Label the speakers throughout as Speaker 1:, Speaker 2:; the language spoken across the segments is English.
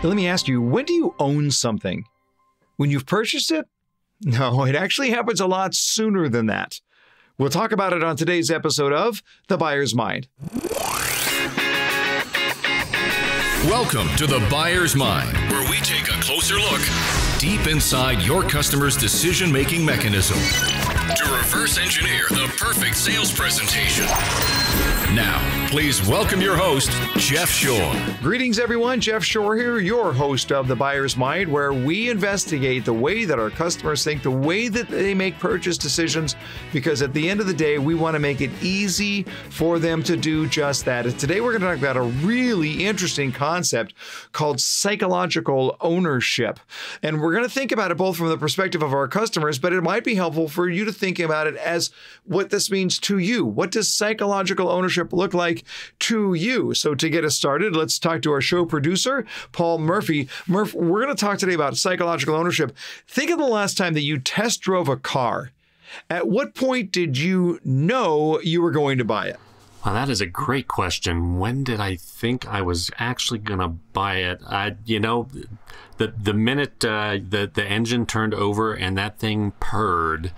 Speaker 1: Let me ask you, when do you own something? When you've purchased it? No, it actually happens a lot sooner than that. We'll talk about it on today's episode of The Buyer's Mind.
Speaker 2: Welcome to The Buyer's Mind, where we take a closer look deep inside your customer's decision-making mechanism to reverse engineer the perfect sales presentation. Now, please welcome your host, Jeff Shore.
Speaker 1: Greetings, everyone. Jeff Shore here, your host of The Buyer's Mind, where we investigate the way that our customers think, the way that they make purchase decisions, because at the end of the day, we want to make it easy for them to do just that. And today, we're going to talk about a really interesting concept called psychological ownership. And we're going to think about it both from the perspective of our customers, but it might be helpful for you to think about it as what this means to you. What does psychological ownership look like to you? So to get us started, let's talk to our show producer, Paul Murphy. Murph, we're going to talk today about psychological ownership. Think of the last time that you test drove a car. At what point did you know you were going to buy it?
Speaker 3: Well, that is a great question. When did I think I was actually going to buy it? The minute the engine turned over and that thing purred,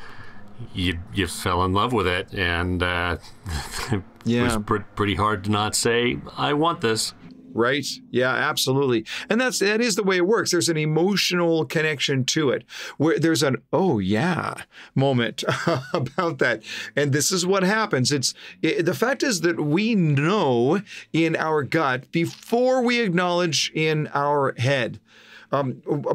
Speaker 3: you fell in love with it, and it was pretty hard to not say, I want this.
Speaker 1: Right? Yeah, absolutely. And that is the way it works. There's an emotional connection to it, where there's an, oh yeah, moment about that. And this is what happens. The fact is that we know in our gut before we acknowledge in our head.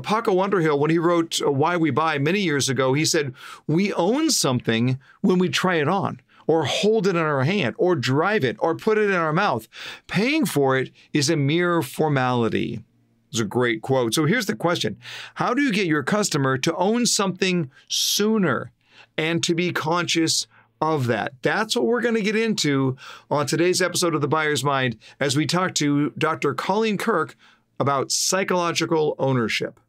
Speaker 1: Paco Underhill, when he wrote Why We Buy many years ago, he said, we own something when we try it on, or hold it in our hand, or drive it, or put it in our mouth. Paying for it is a mere formality. It's a great quote. So here's the question. How do you get your customer to own something sooner and to be conscious of that? That's what we're going to get into on today's episode of The Buyer's Mind as we talk to Dr. Colleen Kirk about psychological ownership.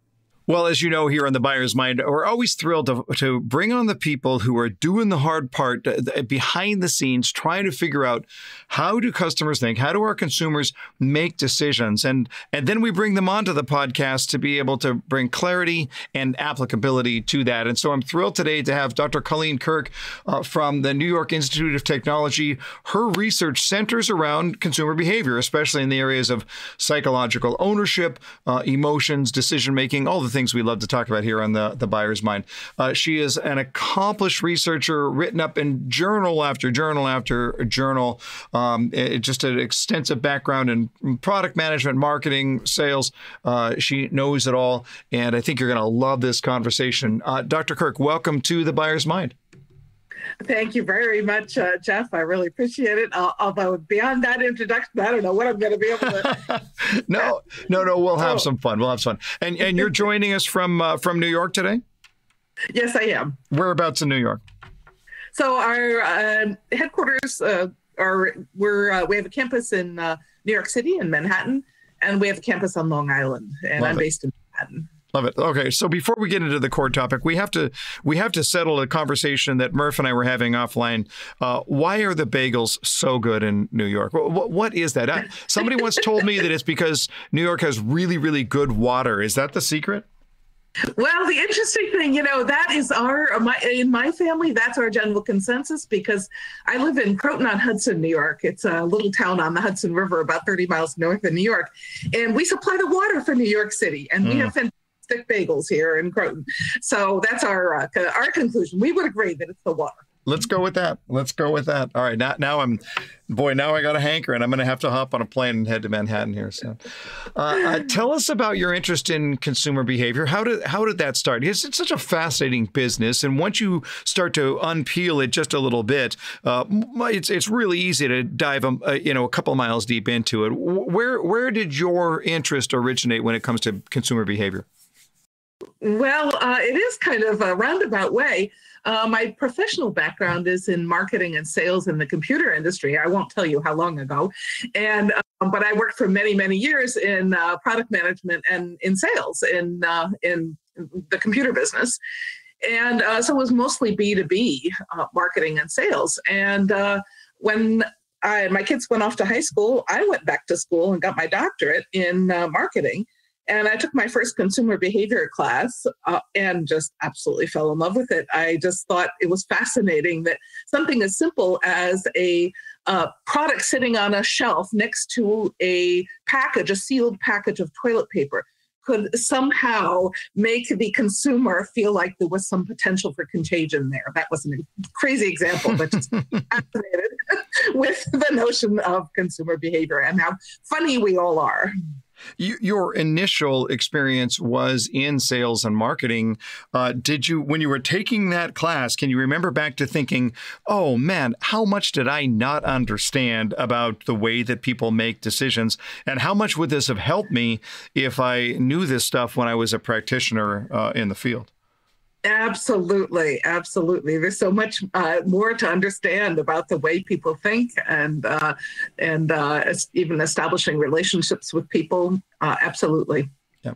Speaker 1: Well, as you know, here on The Buyer's Mind, we're always thrilled to bring on the people who are doing the hard part behind the scenes, trying to figure out how do customers think, how do our consumers make decisions, and then we bring them onto the podcast to be able to bring clarity and applicability to that. And so I'm thrilled today to have Dr. Colleen Kirk from the New York Institute of Technology. Her research centers around consumer behavior, especially in the areas of psychological ownership, emotions, decision-making, all the things we love to talk about here on the Buyer's Mind. She is an accomplished researcher, written up in journal after journal after journal. Just an extensive background in product management, marketing, sales. She knows it all, and I think you're going to love this conversation. Dr. Kirk, welcome to the Buyer's Mind.
Speaker 4: Thank you very much, Jeff. I really appreciate it. Although beyond that introduction, I don't know what I'm going to be able to.
Speaker 1: No. We'll have some fun. And you're joining us from New York today?
Speaker 4: Yes, I am.
Speaker 1: Whereabouts in New York?
Speaker 4: So our headquarters we have a campus in New York City in Manhattan, and we have a campus on Long Island, and I'm based in Manhattan.
Speaker 1: Love it. Okay, so before we get into the core topic, we have to settle a conversation that Murph and I were having offline. Why are the bagels so good in New York? What is that? Somebody once told me that it's because New York has really, really good water. Is that the secret?
Speaker 4: Well, the interesting thing, that is in my family, that's our general consensus, because I live in Croton-on-Hudson, New York. It's a little town on the Hudson River, about 30 miles north of New York. And we supply the water for New York City, and we have fantastic bagels here in Croton. So that's our conclusion. We would agree that it's the water.
Speaker 1: Let's go with that. All right. Now I got a hankering. I'm going to have to hop on a plane and head to Manhattan here. So tell us about your interest in consumer behavior. How did that start? It's such a fascinating business. And once you start to unpeel it just a little bit, it's really easy to dive a couple miles deep into it. Where did your interest originate when it comes to consumer behavior?
Speaker 4: Well, it is kind of a roundabout way. My professional background is in marketing and sales in the computer industry. I won't tell you how long ago. But I worked for many, many years in product management and in sales in the computer business. And so it was mostly B2B marketing and sales. And when my kids went off to high school. I went back to school and got my doctorate in marketing. And I took my first consumer behavior class and just absolutely fell in love with it. I just thought it was fascinating that something as simple as a product sitting on a shelf next to a sealed package of toilet paper, could somehow make the consumer feel like there was some potential for contagion there. That was a crazy example, but just fascinated with the notion of consumer behavior and how funny we all are.
Speaker 1: Your initial experience was in sales and marketing. When you were taking that class, can you remember back to thinking, oh man, how much did I not understand about the way that people make decisions? And how much would this have helped me if I knew this stuff when I was a practitioner in the field?
Speaker 4: Absolutely. Absolutely. There's so much more to understand about the way people think and even establishing relationships with people. Absolutely.
Speaker 1: Yeah,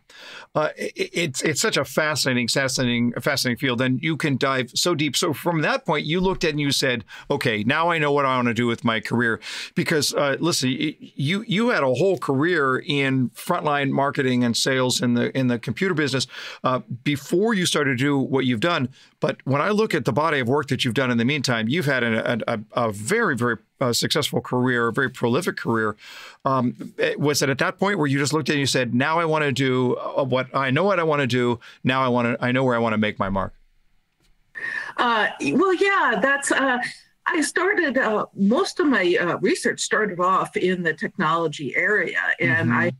Speaker 1: it's such a fascinating field, and you can dive so deep. So from that point, you looked at it and you said, "Okay, now I know what I want to do with my career." Because listen, you had a whole career in frontline marketing and sales in the computer business before you started to do what you've done. But when I look at the body of work that you've done in the meantime, you've had a very, very successful career, a very prolific career. Was it at that point where you just looked at it and you said, now I want to do what I know to do. Now I know where I want to make my mark.
Speaker 4: Well, yeah, that's, I started, most of my research started off in the technology area, and I did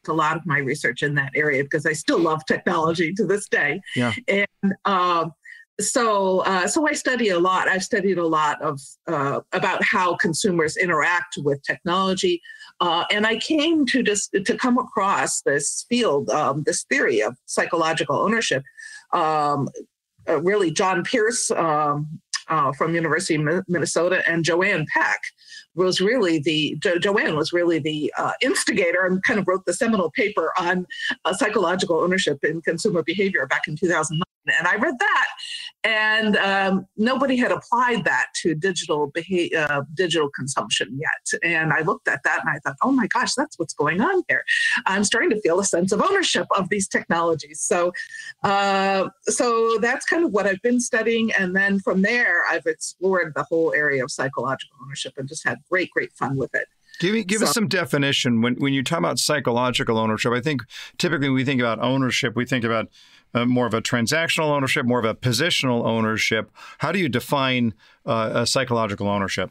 Speaker 4: a lot of my research in that area because I still love technology to this day. Yeah. And, So I study a lot. I've studied a lot of about how consumers interact with technology, and I came to come across this field, this theory of psychological ownership. Really, John Pierce from University of Minnesota and Joanne Peck was really Joanne was really the instigator and kind of wrote the seminal paper on psychological ownership in consumer behavior back in 2009. And I read that, and nobody had applied that to digital consumption yet. And I looked at that and I thought, oh my gosh, that's what's going on here. I'm starting to feel a sense of ownership of these technologies. So that's kind of what I've been studying. And then from there, I've explored the whole area of psychological ownership and just had great fun with it.
Speaker 1: Give us some definition. When you talk about psychological ownership, I think typically when we think about ownership, we think about more of a transactional ownership, more of a positional ownership. How do you define a psychological ownership?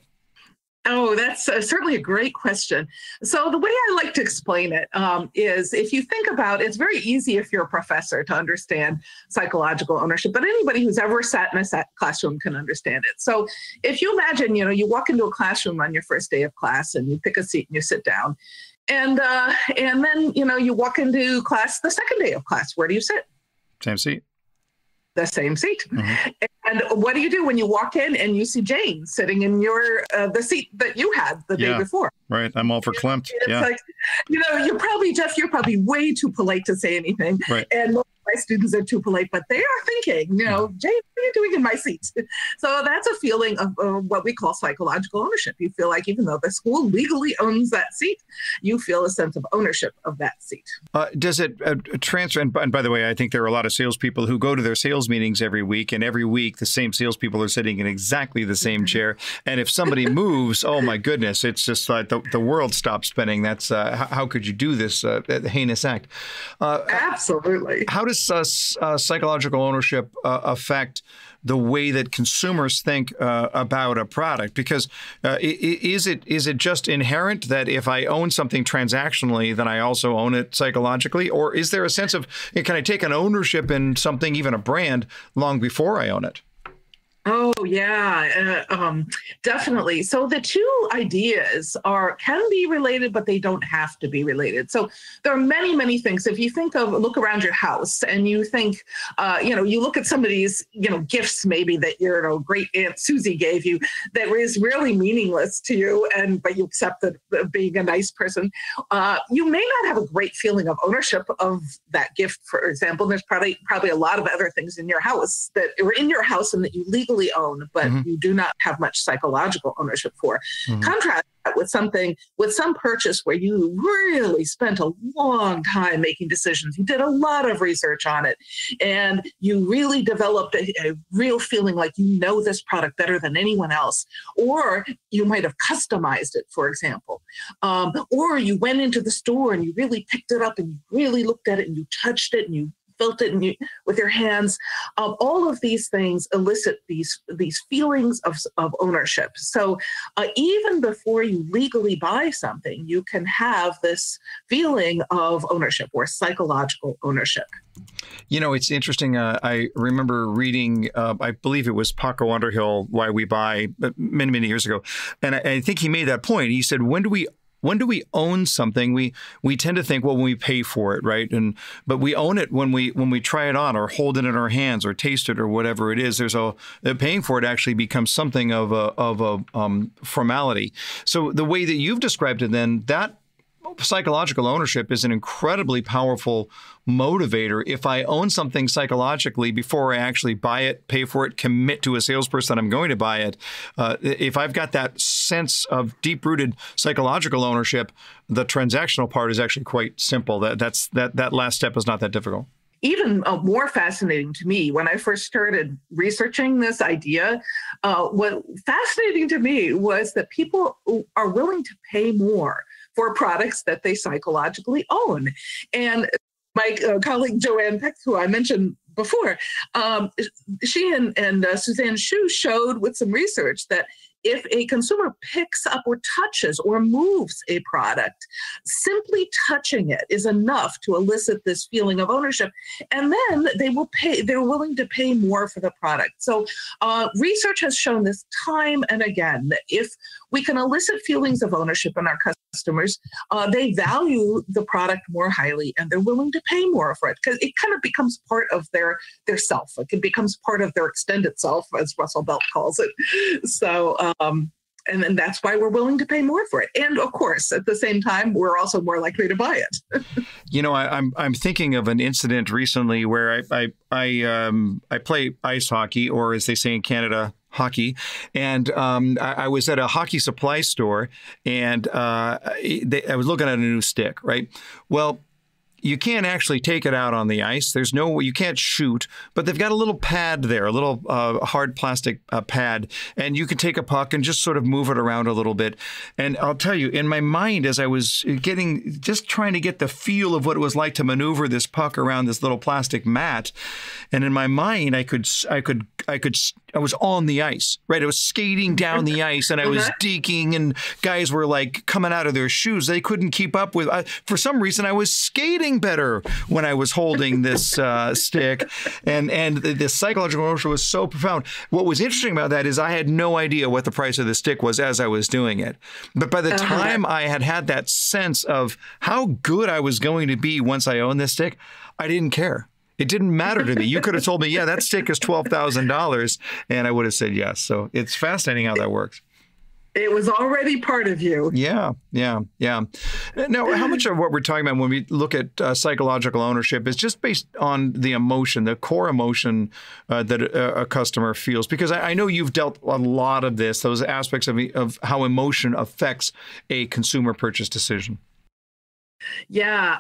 Speaker 4: Oh, that's certainly a great question. So the way I like to explain it is if you think about it, it's very easy if you're a professor to understand psychological ownership, but anybody who's ever sat in a classroom can understand it. So if you imagine, you walk into a classroom on your first day of class and you pick a seat and you sit down, and then, you walk into class the second day of class. Where do you sit?
Speaker 1: Same seat.
Speaker 4: The same seat. Mm-hmm. And what do you do when you walk in and you see Jane sitting in the seat that you had the day before?
Speaker 1: Right. I'm all verklempt.
Speaker 4: It's like, Jeff, you're probably way too polite to say anything. Right. And most of my students are too polite, but they are thinking, Jane, what are you doing in my seat? So that's a feeling of what we call psychological ownership. You feel like even though the school legally owns that seat, you feel a sense of ownership of that seat.
Speaker 1: Does it transfer? And by the way, I think there are a lot of salespeople who go to their sales meetings every week, and every week the same salespeople are sitting in exactly the same chair. And if somebody moves, oh my goodness, it's just like the world stops spinning. That's how could you do this heinous act?
Speaker 4: Absolutely.
Speaker 1: How does psychological ownership affect the way that consumers think about a product? Because is it just inherent that if I own something transactionally, then I also own it psychologically? Or is there a sense of, can I take an ownership in something, even a brand, long before I own it?
Speaker 4: Oh, yeah, definitely. So the two ideas can be related, but they don't have to be related. So there are many, many things. If you look around your house and you think, you look at some of these, gifts maybe that your great Aunt Susie gave you that is really meaningless to you, but you accept that being a nice person, you may not have a great feeling of ownership of that gift. For example, there's probably a lot of other things in your house that were in your house and that you legally legally own, but you do not have much psychological ownership for. Contrast that with some purchase where you really spent a long time making decisions. You did a lot of research on it, and you really developed a real feeling like you know this product better than anyone else. Or you might have customized it, for example. Or you went into the store and you really picked it up and you really looked at it and you touched it and you felt it with your hands. All of these things elicit these feelings of ownership. So even before you legally buy something, you can have this feeling of ownership or psychological ownership.
Speaker 1: You know, it's interesting. I remember reading, I believe it was Paco Underhill, Why We Buy, many, many years ago. And I think he made that point. He said, when do we own something? We tend to think, well, when we pay for it, right? But we own it when we try it on or hold it in our hands or taste it or whatever it is. Paying for it actually becomes something of a formality. So the way that you've described it, then, that psychological ownership is an incredibly powerful motivator. If I own something psychologically before I actually buy it, pay for it, commit to a salesperson I'm going to buy it, if I've got that sense of deep-rooted psychological ownership, the transactional part is actually quite simple. That last step is not that difficult.
Speaker 4: Even more fascinating to me, when I first started researching this idea, what fascinating to me was that people are willing to pay more for products that they psychologically own. And my colleague Joanne Peck, who I mentioned before, she and Suzanne Shu showed with some research that if a consumer picks up or touches or moves a product, simply touching it is enough to elicit this feeling of ownership. And then they're willing to pay more for the product. So research has shown this time and again, that if we can elicit feelings of ownership in our customers, they value the product more highly and they're willing to pay more for it, because it kind of becomes part of their self. It becomes part of their extended self, as Russell Belt calls it. So, and then that's why we're willing to pay more for it. And of course, at the same time, we're also more likely to buy it.
Speaker 1: You know, I'm thinking of an incident recently where I play ice hockey, or as they say in Canada, hockey. And I was at a hockey supply store, and I was looking at a new stick, right? Well, you can't actually take it out on the ice. You can't shoot, but they've got a little pad there, a little hard plastic pad, and you can take a puck and just sort of move it around a little bit. And I'll tell you, in my mind, as I was just trying to get the feel of what it was like to maneuver this puck around this little plastic mat, and in my mind, I was on the ice, right? I was skating down the ice, and I was deking, and guys were like coming out of their shoes. They couldn't keep up with. For some reason, I was skating better when I was holding this stick, and the psychological ownership was so profound. What was interesting about that is I had no idea what the price of the stick was as I was doing it. But by the time I had that sense of how good I was going to be once I owned this stick, I didn't care. It didn't matter to me. You could have told me, yeah, that stick is $12,000, and I would have said yes. So it's fascinating how that works.
Speaker 4: It was already part of you.
Speaker 1: Yeah. Now, how much of what we're talking about when we look at psychological ownership is just based on the emotion, the core emotion that a customer feels? Because I know you've dealt a lot of this, those aspects of how emotion affects a consumer purchase decision.
Speaker 4: Yeah.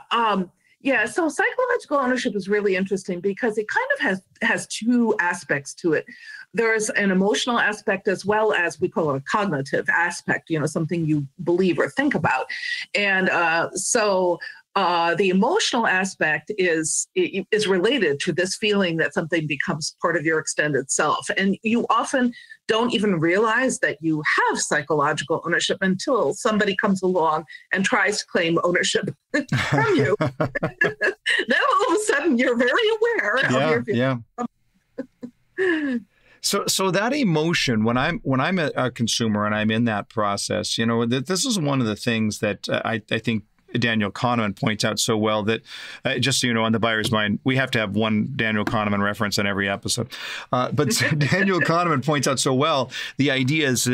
Speaker 4: So psychological ownership is really interesting because it kind of has two aspects to it. There's an emotional aspect as well as, we call it, a cognitive aspect, something you believe or think about. And so the emotional aspect is related to this feeling that something becomes part of your extended self. And you often don't even realize that you have psychological ownership until somebody comes along and tries to claim ownership from you. Then all of a sudden you're very aware of your feelings.
Speaker 1: Yeah. So that emotion, when I'm a consumer and I'm in that process, this is one of the things that I think Daniel Kahneman points out so well, that just so you know, on the Buyer's Mind, we have to have one Daniel Kahneman reference in every episode. But Daniel Kahneman points out so well, the idea is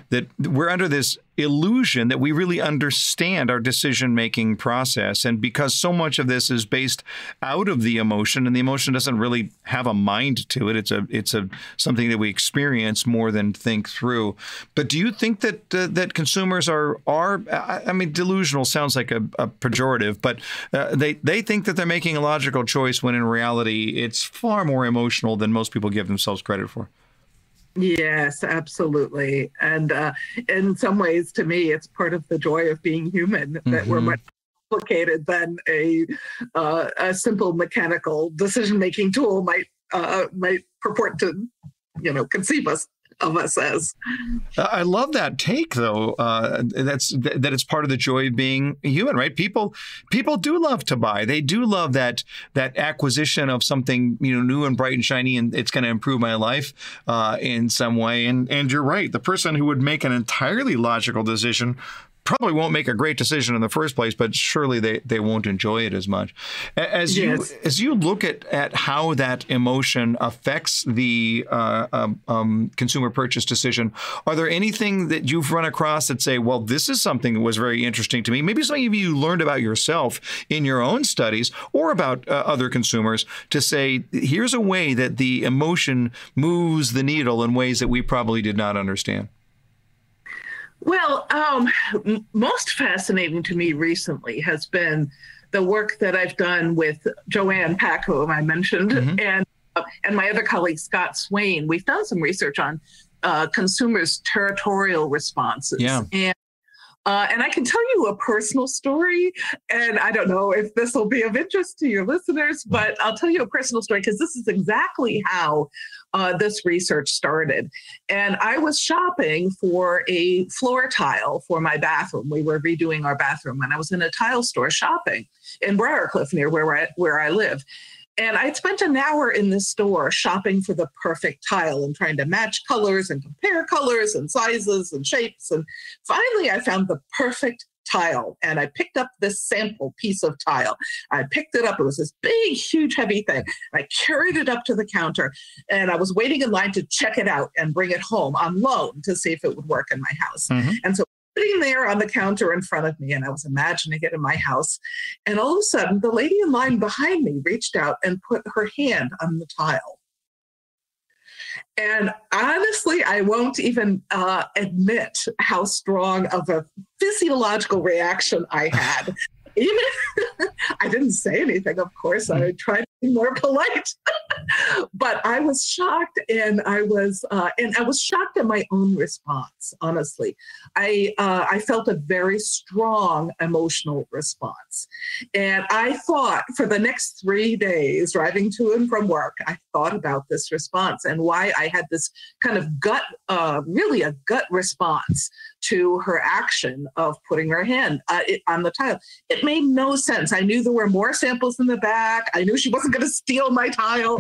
Speaker 1: that we're under this illusion that we really understand our decision-making process. And because so much of this is based out of the emotion, and the emotion doesn't really have a mind to it, it's a something that we experience more than think through. But do you think that that consumers are I mean, delusional sounds like a pejorative, but they think that they're making a logical choice when in reality it's far more emotional than most people give themselves credit for?
Speaker 4: Yes, absolutely. And in some ways, to me, it's part of the joy of being human, that we're much more complicated than a simple mechanical decision-making tool might purport to, conceive of us as.
Speaker 1: I love that take, though. That it's part of the joy of being human, right? People do love to buy. They do love that acquisition of something new and bright and shiny, and it's going to improve my life in some way. And you're right. The person who would make an entirely logical decision probably won't make a great decision in the first place, but surely they won't enjoy it as much. As you look at how that emotion affects the consumer purchase decision, are there anything that you've run across that say, well, this is something that was very interesting to me? Maybe something you learned about yourself in your own studies or about other consumers to say, here's a way that the emotion moves the needle in ways that we probably did not understand.
Speaker 4: Well, most fascinating to me recently has been the work that I've done with Joanne Pack, whom I mentioned, and my other colleague, Scott Swain. We've done some research on consumers' territorial responses.
Speaker 1: Yeah.
Speaker 4: And I can tell you a personal story, and I don't know if this will be of interest to your listeners, but I'll tell you a personal story because this is exactly how this research started. And I was shopping for a floor tile for my bathroom. We were redoing our bathroom, and I was in a tile store shopping in Briarcliff near where I live. And I'd spent an hour in this store shopping for the perfect tile and trying to match colors and compare colors and sizes and shapes. And finally, I found the perfect tile, and I picked up this sample piece of tile. I picked it up. It was this big, huge, heavy thing. I carried it up to the counter, and I was waiting in line to check it out and bring it home on loan to see if it would work in my house. And so sitting there on the counter in front of me, and I was imagining it in my house. And all of a sudden, the lady in line behind me reached out and put her hand on the tile. And honestly, I won't even admit how strong of a physiological reaction I had. Even I didn't say anything, of course. I tried to be more polite, but I was shocked, and I was shocked at my own response. Honestly, I felt a very strong emotional response, and I thought for the next 3 days, driving to and from work, I thought about this response and why I had this kind of really a gut response to her action of putting her hand on the tile. It made no sense. I knew there were more samples in the back. I knew she wasn't going to steal my tile.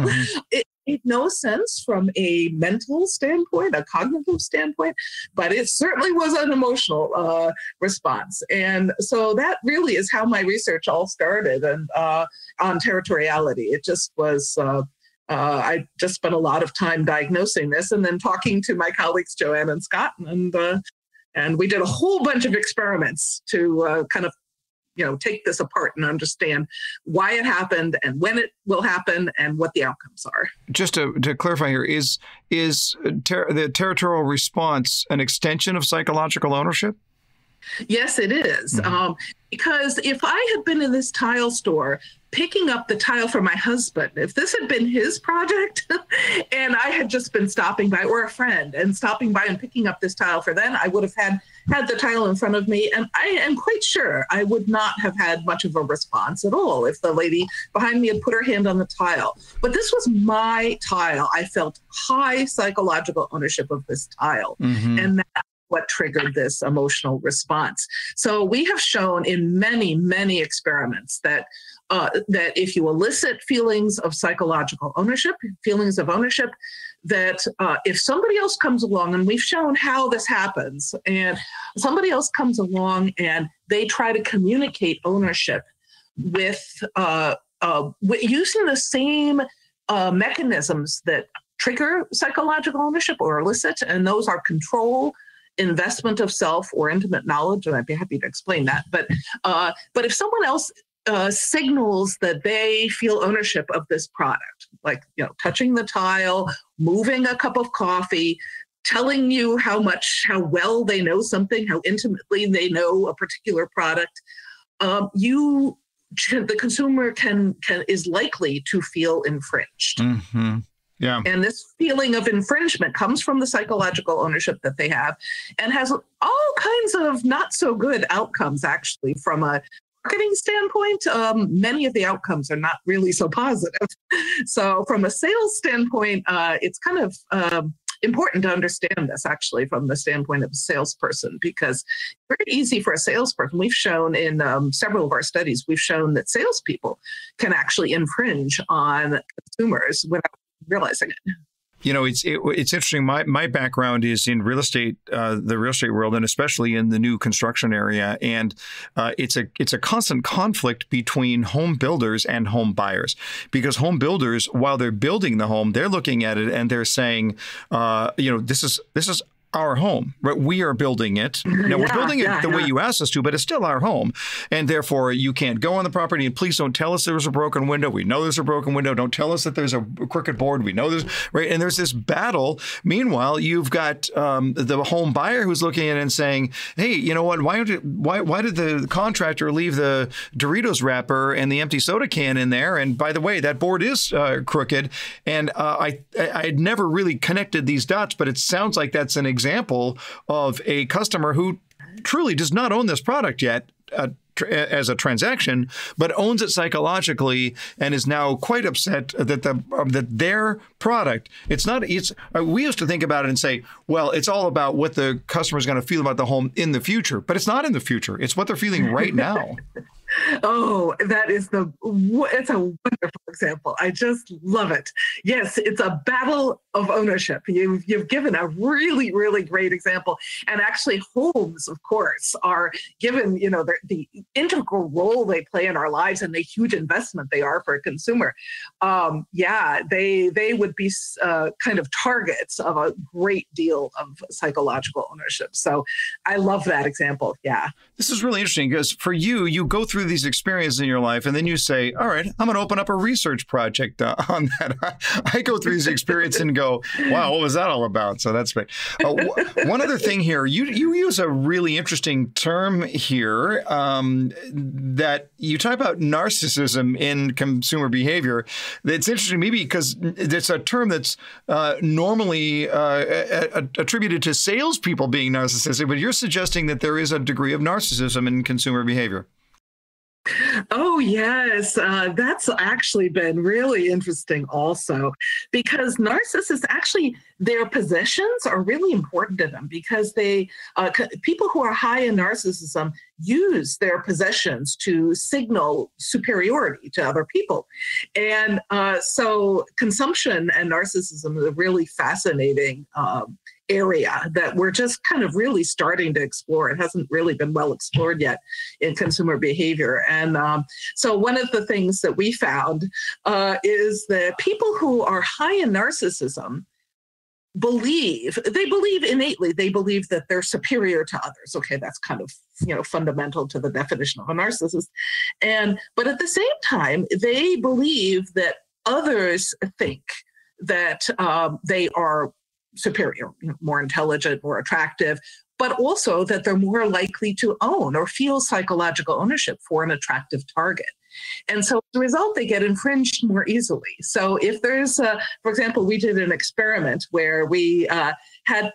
Speaker 4: It made no sense from a mental standpoint, a cognitive standpoint, but it certainly was an emotional response. And so that really is how my research all started, and on territoriality. It just was... I just spent a lot of time diagnosing this and then talking to my colleagues, Joanne and Scott, and we did a whole bunch of experiments to kind of, take this apart and understand why it happened and when it will happen and what the outcomes are. Just
Speaker 1: to clarify here, is the territorial response an extension of psychological ownership?
Speaker 4: Yes, it is. Because if I had been in this tile store picking up the tile for my husband, if this had been his project and I had just been stopping by, or a friend, and stopping by and picking up this tile for them, I would have had the tile in front of me. And I am quite sure I would not have had much of a response at all if the lady behind me had put her hand on the tile. But this was my tile. I felt high psychological ownership of this tile. And that's what triggered this emotional response. So we have shown in many, many experiments that if you elicit feelings of psychological ownership, that if somebody else comes along, and we've shown how this happens, and somebody else comes along and they try to communicate ownership with using the same mechanisms that trigger psychological ownership or elicit, and those are control investment of self or intimate knowledge, and I'd be happy to explain that. But if someone else signals that they feel ownership of this product, like, touching the tile, moving a cup of coffee, telling you how well they know something, how intimately they know a particular product, the consumer is likely to feel infringed.
Speaker 1: Mm-hmm. Yeah.
Speaker 4: And this feeling of infringement comes from the psychological ownership that they have, and has all kinds of not so good outcomes, actually. From a marketing standpoint, many of the outcomes are not really so positive. So from a sales standpoint, it's kind of important to understand this, actually, from the standpoint of a salesperson, because it's very easy for a salesperson. We've shown in several of our studies, we've shown that salespeople can actually infringe on consumers without realizing it.
Speaker 1: It's interesting. My background is in real estate, the real estate world, and especially in the new construction area. And it's a constant conflict between home builders and home buyers, because home builders, while they're building the home, they're looking at it and they're saying, this is our home, right? We are building it. Now, we're building it the way you asked us to, but it's still our home. And therefore, you can't go on the property, and please don't tell us there was a broken window. We know there's a broken window. Don't tell us that there's a crooked board. We know there's, right? And there's this battle. Meanwhile, you've got the home buyer who's looking at it and saying, hey, you know what? Why did the contractor leave the Doritos wrapper and the empty soda can in there? And by the way, that board is crooked. And I had never really connected these dots, but it sounds like that's an example of a customer who truly does not own this product yet as a transaction, but owns it psychologically and is now quite upset that their product, we used to think about it and say, well, it's all about what the customer is going to feel about the home in the future, but it's not in the future. It's what they're feeling right now.
Speaker 4: Oh, it's a wonderful example. I just love it. Yes, it's a battle of ownership. You've given a really, really great example. And actually, homes, of course, are given, the integral role they play in our lives and the huge investment they are for a consumer. They would be kind of targets of a great deal of psychological ownership. So I love that example. Yeah.
Speaker 1: This is really interesting, because for you go through these experiences in your life, and then you say, all right, I'm going to open up a research project on that. I go through these experiences and go, wow, what was that all about? So that's great. One other thing here, you use a really interesting term here that you talk about narcissism in consumer behavior. It's interesting to me because it's a term that's normally attributed to salespeople being narcissistic, but you're suggesting that there is a degree of narcissism in consumer behavior.
Speaker 4: Oh, yes. That's actually been really interesting also, because narcissists, actually, their possessions are really important to them, because people who are high in narcissism use their possessions to signal superiority to other people. And so consumption and narcissism is a really fascinating area that we're just kind of really starting to explore. It hasn't really been well explored yet in consumer behavior. And so one of the things that we found is that people who are high in narcissism believe innately, they believe that they're superior to others. Okay, that's kind of, fundamental to the definition of a narcissist. But at the same time, they believe that others think that they are superior, more intelligent, more attractive, but also that they're more likely to own or feel psychological ownership for an attractive target. And so as a result, they get infringed more easily. So if there's, for example, we did an experiment where we had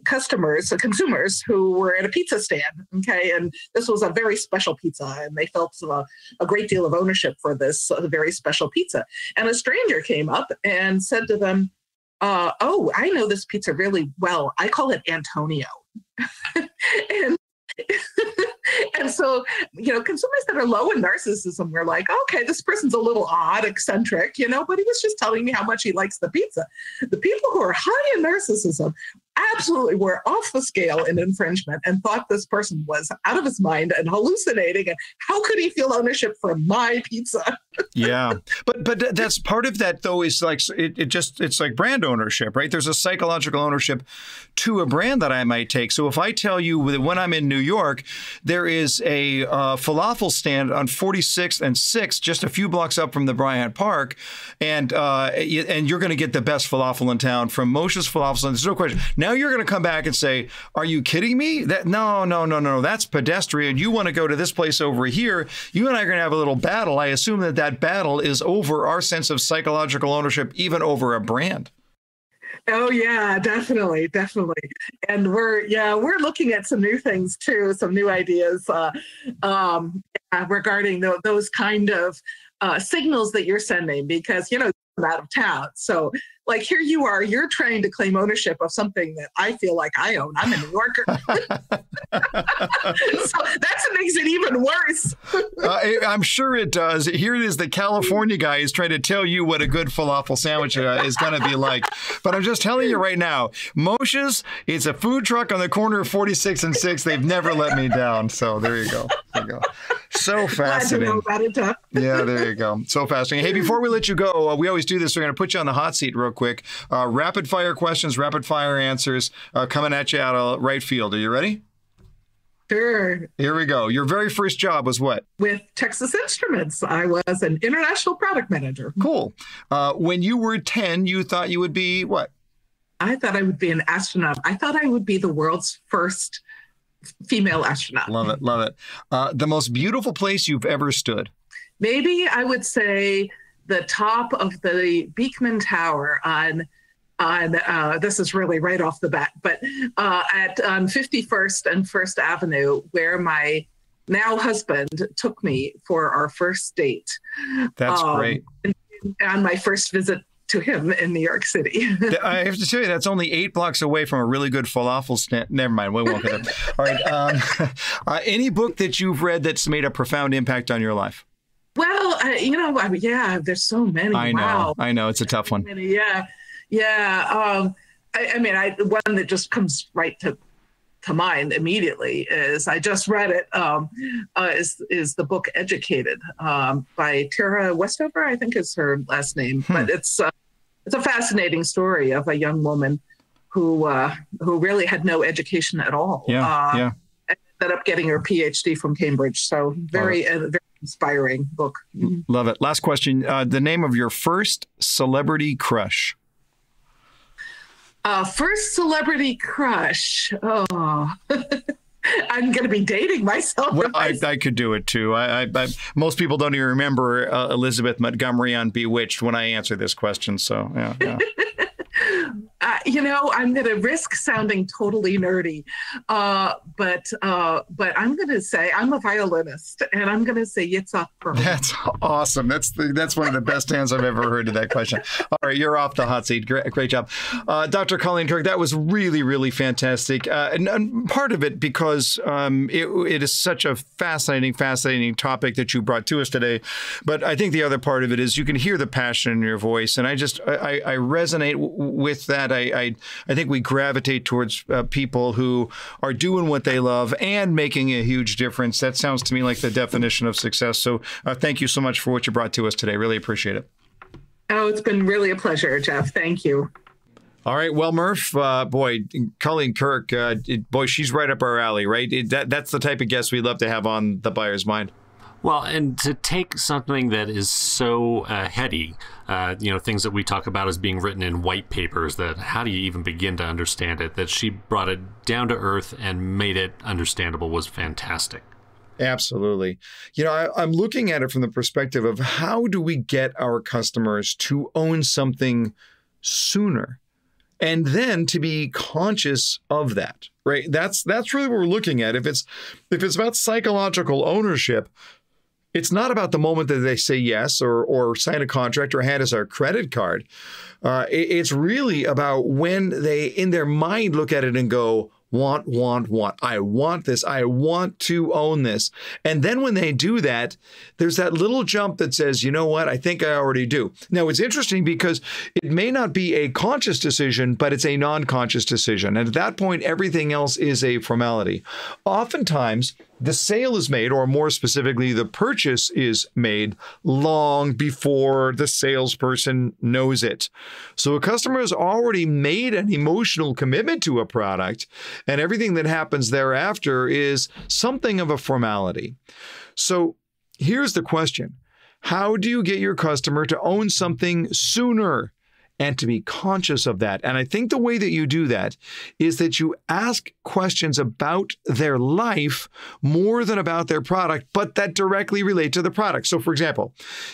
Speaker 4: consumers who were at a pizza stand, okay, and this was a very special pizza, and they felt a great deal of ownership for this very special pizza. And a stranger came up and said to them, oh, I know this pizza really well. I call it Antonio. And so, consumers that are low in narcissism were like, okay, this person's a little odd, eccentric, but he was just telling me how much he likes the pizza. The people who are high in narcissism absolutely were off the scale in infringement and thought this person was out of his mind and hallucinating. And how could he feel ownership for my pizza?
Speaker 1: Yeah. But that's part of that, though, is like it's like brand ownership, right? There's a psychological ownership to a brand that I might take. So if I tell you that when I'm in New York, there is a falafel stand on 46th and 6th, just a few blocks up from the Bryant Park, and you're going to get the best falafel in town from Moshe's Falafel Stand. There's no question. Now you're going to come back and say, "Are you kidding me? No. That's pedestrian. You want to go to this place over here." You and I are going to have a little battle. I assume that battle is over our sense of psychological ownership, even over a brand.
Speaker 4: Oh yeah, definitely. And we're looking at some new things too, some new ideas regarding those kind of signals that you're sending, because I'm out of town. So like here you are, you're trying to claim ownership of something that I feel like I own. I'm a New Yorker. So that makes it even worse.
Speaker 1: I'm sure it does. Here it is. The California guy is trying to tell you what a good falafel sandwich is going to be like. But I'm just telling you right now, Moshe's, it's a food truck on the corner of 46 and 6. They've never let me down. So there you go. So fascinating.
Speaker 4: Glad to know about it,
Speaker 1: Yeah, there you go. So fascinating. Hey, before we let you go, we always do this. We're going to put you on the hot seat real quick. Rapid fire questions, rapid fire answers coming at you out of right field. Are you ready?
Speaker 4: Sure.
Speaker 1: Here we go. Your very first job was what?
Speaker 4: With Texas Instruments. I was an international product manager.
Speaker 1: Cool. When you were 10, you thought you would be what?
Speaker 4: I thought I would be an astronaut. I thought I would be the world's first female astronaut.
Speaker 1: Love it. The most beautiful place you've ever stood?
Speaker 4: Maybe I would say the top of the Beekman Tower on this is really right off the bat, but on 51st and First Avenue, where my now husband took me for our first date.
Speaker 1: That's great.
Speaker 4: On my first visit to him in New York City.
Speaker 1: I have to tell you, that's only 8 blocks away from a really good falafel stand. Never mind, we won't get there. All right. Any book that you've read that's made a profound impact on your life?
Speaker 4: Well, there's so many.
Speaker 1: I know. It's a tough one.
Speaker 4: Yeah. One that just comes right to mind immediately is, I just read it, is the book Educated by Tara Westover, I think is her last name. But it's a fascinating story of a young woman who really had no education at all.
Speaker 1: Yeah.
Speaker 4: Ended up getting her PhD from Cambridge. So very inspiring book.
Speaker 1: Love it. Last question. The name of your first celebrity crush?
Speaker 4: First celebrity crush. Oh, I'm going to be dating myself.
Speaker 1: Well, I could do it too. I most people don't even remember Elizabeth Montgomery on Bewitched when I answer this question. So yeah.
Speaker 4: I'm going to risk sounding totally nerdy, but I'm going to say I'm a violinist, and I'm going to say Yitzhak Perlman.
Speaker 1: That's awesome. That's one of the best answers I've ever heard to that question. All right, you're off the hot seat. Great job, Dr. Colleen Kirk. That was really, really fantastic. And part of it because it is such a fascinating topic that you brought to us today. But I think the other part of it is you can hear the passion in your voice, and I resonate with that. I think we gravitate towards people who are doing what they love and making a huge difference. That sounds to me like the definition of success. So thank you so much for what you brought to us today. Really appreciate it.
Speaker 4: Oh, it's been really a pleasure, Jeff. Thank you.
Speaker 1: All right. Well, Murph, Colleen Kirk, she's right up our alley, right? That's the type of guest we love to have on The Buyer's Mind.
Speaker 3: Well, and to take something that is so heady, things that we talk about as being written in white papers, that how do you even begin to understand it, that she brought it down to earth and made it understandable was fantastic.
Speaker 1: Absolutely. I'm looking at it from the perspective of how do we get our customers to own something sooner? And then to be conscious of that, right? That's really what we're looking at. If it's about psychological ownership, it's not about the moment that they say yes or sign a contract or hand us our credit card. It's really about when they, in their mind, look at it and go, Want. I want this. I want to own this. And then when they do that, there's that little jump that says, you know what? I think I already do. Now, it's interesting because it may not be a conscious decision, but it's a non-conscious decision. And at that point, everything else is a formality. Oftentimes, the sale is made, or more specifically, the purchase is made long before the salesperson knows it. So a customer has already made an emotional commitment to a product, and everything that happens thereafter is something of a formality. So here's the question. How do you get your customer to own something sooner? And to be conscious of that. And I think the way that you do that is that you ask questions about their life more than about their product, but that directly relate to the product. So for example,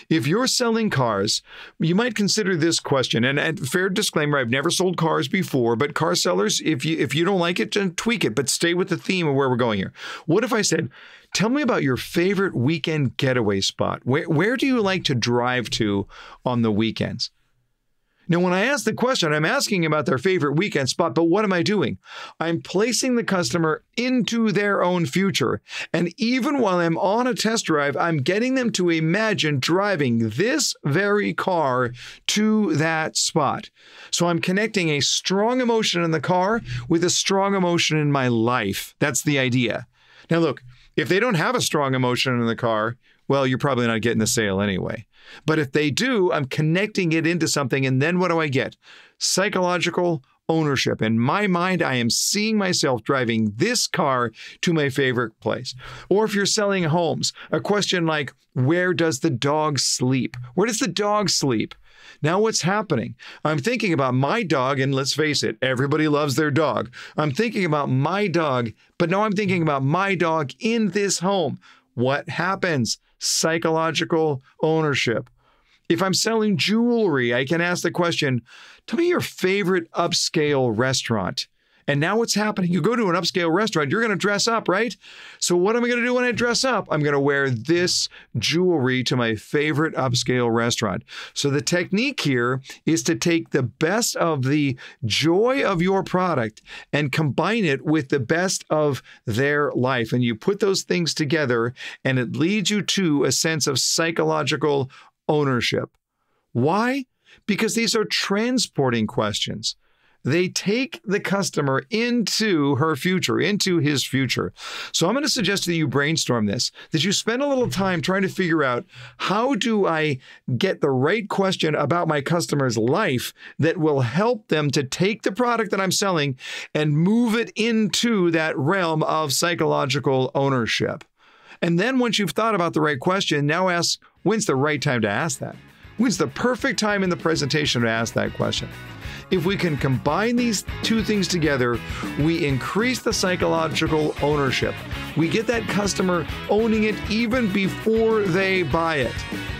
Speaker 1: if you're selling cars, you might consider this question, and fair disclaimer, I've never sold cars before, but car sellers, if you don't like it, then tweak it, but stay with the theme of where we're going here. What if I said, tell me about your favorite weekend getaway spot? Where do you like to drive to on the weekends? Now, when I ask the question, I'm asking about their favorite weekend spot, but what am I doing? I'm placing the customer into their own future. And even while I'm on a test drive, I'm getting them to imagine driving this very car to that spot. So I'm connecting a strong emotion in the car with a strong emotion in my life. That's the idea. Now, look, if they don't have a strong emotion in the car, well, you're probably not getting the sale anyway. But if they do, I'm connecting it into something, and then what do I get? Psychological ownership. In my mind, I am seeing myself driving this car to my favorite place. Or if you're selling homes, a question like, where does the dog sleep? Where does the dog sleep? Now what's happening? I'm thinking about my dog, and let's face it, everybody loves their dog. I'm thinking about my dog, but now I'm thinking about my dog in this home. What happens? Psychological ownership. If I'm selling jewelry, I can ask the question, tell me your favorite upscale restaurant. And now what's happening? You go to an upscale restaurant, you're going to dress up, right? So what am I going to do when I dress up? I'm going to wear this jewelry to my favorite upscale restaurant. So the technique here is to take the best of the joy of your product and combine it with the best of their life. And you put those things together, and it leads you to a sense of psychological ownership. Why? Because these are transporting questions. They take the customer into her future, into his future. So I'm going to suggest that you brainstorm this, that you spend a little time trying to figure out, how do I get the right question about my customer's life that will help them to take the product that I'm selling and move it into that realm of psychological ownership. And then once you've thought about the right question, now ask, when's the right time to ask that? When's the perfect time in the presentation to ask that question? If we can combine these two things together, we increase the psychological ownership. We get that customer owning it even before they buy it.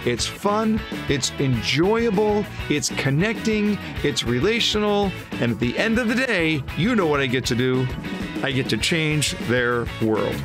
Speaker 1: It's fun, it's enjoyable, it's connecting, it's relational, and at the end of the day, you know what I get to do. I get to change their world.